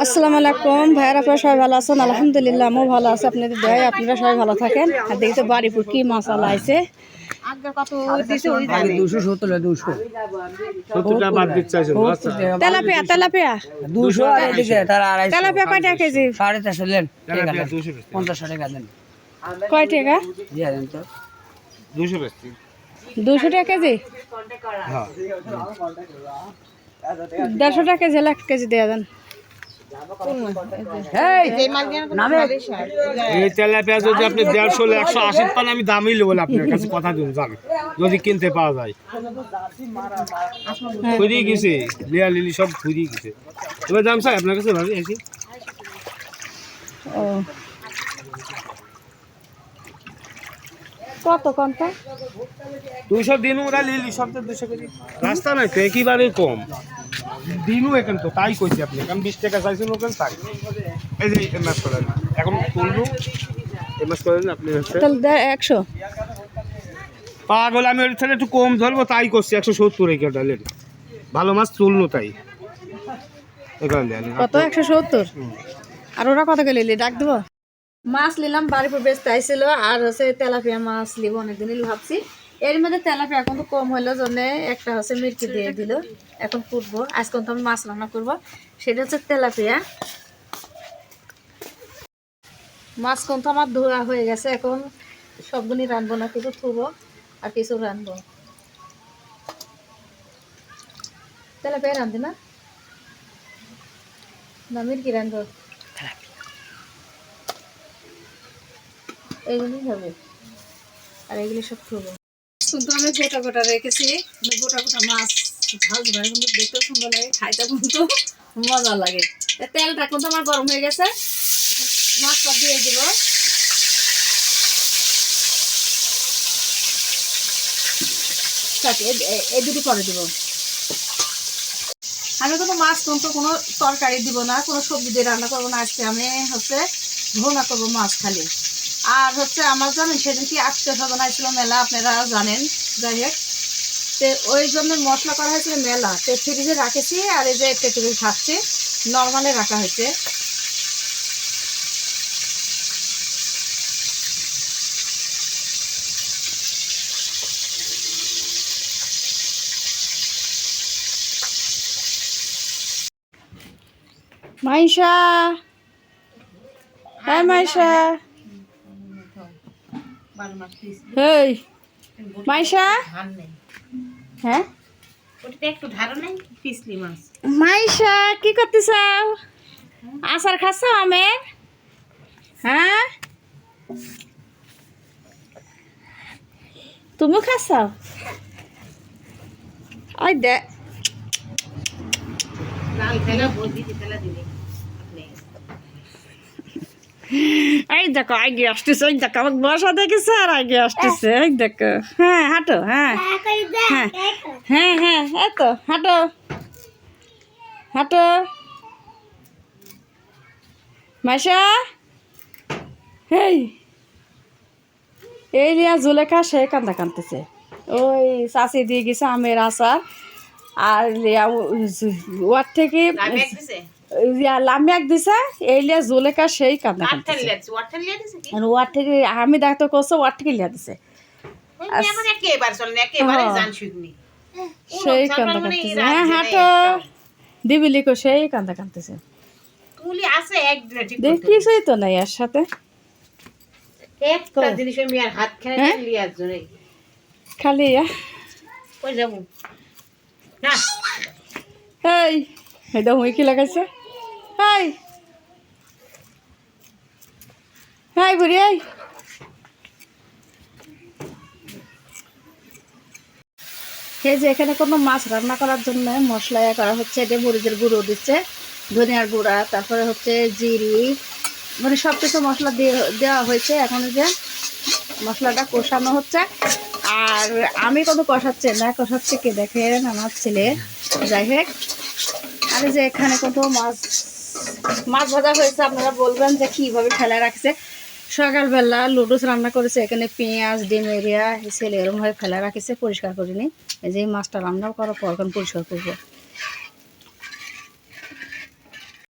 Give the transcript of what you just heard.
আসসালামু আলাইকুম ভাইয়ার, আপনারা সবাই ভালো আছেন? আলহামদুলিল্লাহ আমিও ভালো আছি, আপনাদের দয়ায় আপনারা সবাই ভালো থাকেন। আর দেখি তো বাড়িপুর কি মশলা আছে। তেলাপিয়া তেলাপিয়া তেলাপিয়া কয় টাকা কেজি? 450 50 টাকা দেন। কয় টাকা? 200 টাকা কেজি, 150 টাকা কেজি, 1 কেজি দেওয়া দেন। এই তেলাপিয়া যদি আপনি 150 180 পান আমি দামই নেবো আপনার কাছে, কথা দিন যাবে যদি কিনতে পাওয়া যায়। ফুরিয়ে গেছে, লিয়া লিলি সব ফুরিয়ে গেছে। এবার দাম চাই আপনার কাছে ভাবি এসি। ও কত কোনটা? 200 দিন ওরা লিলি সব 200 কেজি রাস্তা নাই তো একেবারে কম দিনও এখন তো তাই কইছি আপনি কারণ 20 টাকা চাইছেন ওখান তাই। এই যে এই মাছ করেন এখন তুলবো, এই মাছ করেন আপনি হচ্ছে তাহলে 100 পাগল। আমি ওর থেকে একটু কম ধরবো তাই করছি, 170 এই ডালের ভালো মাছ তুললো তাই এখানে দেন কত? 170। আর ওরা কত করে নিলি? ডাক দেবো। মাছ নিলাম, বাড়িপুর বেচতে আইছিল। আর হচ্ছে তেলাপিয়া মাছ নিব, অনেকদিন ভাবছি। এর মধ্যে তেলাপিয়া এখন তো কম হইলো জন্য একটা হচ্ছে মির্কি দিয়ে দিল। এখন কুটবো, আজকে তো আমি মাছ রান্না করবো, সেটা হচ্ছে তেলাপিয়া মাছ। কোন তো আমার ধোয়া হয়ে গেছে, এখন সবগুলি রানবো না, কিছু থুবো আর কিছু রানবো। তেলাপিয়া রান্ধি না, না মির্কি রানবো, এইগুলি হবে। আর এগুলি সব থুবো। কিন্তু আমি গোটা গোটা রেখেছি, গোটা গোটা মাছ ঝাল ঝাল কিন্তু দেখতেও সুন্দর লাগে, খাইতে কিন্তু মজা লাগে। তেলটা কিন্তু আমার গরম হয়ে গেছে, মাছটা দিয়ে দিব। এই দুটো করে দিব। আমি কোনো মাছ কিন্তু কোনো তরকারি দিব না, কোনো সবজি দিয়ে রান্না করবো না। আজকে আমি হচ্ছে ভুনা করবো মাছ খালি। আর হচ্ছে আমার জানেন সেদিন কি আত্মীয় স্বজন আসছিল মেলা, আপনারা জানেন। যাই হোক, তো ওই জন্য মশলা করা হয়েছিল মেলা, তো ফ্রিজে রাখেছি। আর এই যে পেটুরি খাচ্ছি, নর্মালে রাখা হয়েছে। মাইশা, হ্যাঁ মাইশা, এই মাইশা, হ্যাঁ মাইশা কি করতেছ? আচার খাচ্ছ আমের? হ্যাঁ তুমি খাচ্ছ? ওই দে এই দেখো আগে আসতেছে, ওই দেখো আমাকে বসা দেখেছে আর আগে আসতেছে, ওই দেখো। হ্যাঁ হাঁটো, হ্যাঁ হ্যাঁ হ্যাঁ হ্যাঁ, এতো হাঁটো হাঁটো। মাইশা, এই লিয়া জুলেখা সে কান্দা কান্দতেছে। ওই চাষি দিয়ে গেছে আমের আচার। আর লিয়া ওয়ার থেকে লামিয়াক দিছে, এই লিয়া জুলেখা সেই কান্দা কান্দতেছে। ওয়ার থেকে আমি ডাক্তার করছে, ওয়ার থেকে লিয়া দিছে সেই কান্দা কান্দতেছে। হ্যাঁ হাঁটো দিবি লিখো, সেই কান্দা কান্দতেছে। কিছুই তো নাই এর সাথে, খালি এই এটা হুই কি লাগাইছে। হাই হাই বুড়ি, এই এই যে এখানে কোনো মাছ রান্না করার জন্য মশলা করা হচ্ছে। এটা মরিচের গুঁড়ো দিচ্ছে, ধনিয়ার গুঁড়া, তারপরে হচ্ছে জিরি, মানে সব কিছু মশলা দেওয়া হয়েছে। এখন যে মশলাটা কষানো হচ্ছে। আর আমি কোনো কষাচ্ছে না, কষাচ্ছে কে দেখেন আমার ছেলে। যাই হোক, আর যে এখানে কত মাছ ভাজা হয়েছে। আপনারা বলবেন যে কীভাবে ফেলা রাখছে। সকালবেলা লুডুস রান্না করেছে, এখানে পেঁয়াজ ডিম এরিয়া ছেলে এরকমভাবে ফেলা রাখেছে, পরিষ্কার করিনি। এই যে মাছটা রান্না করার পর এখন পরিষ্কার করবো।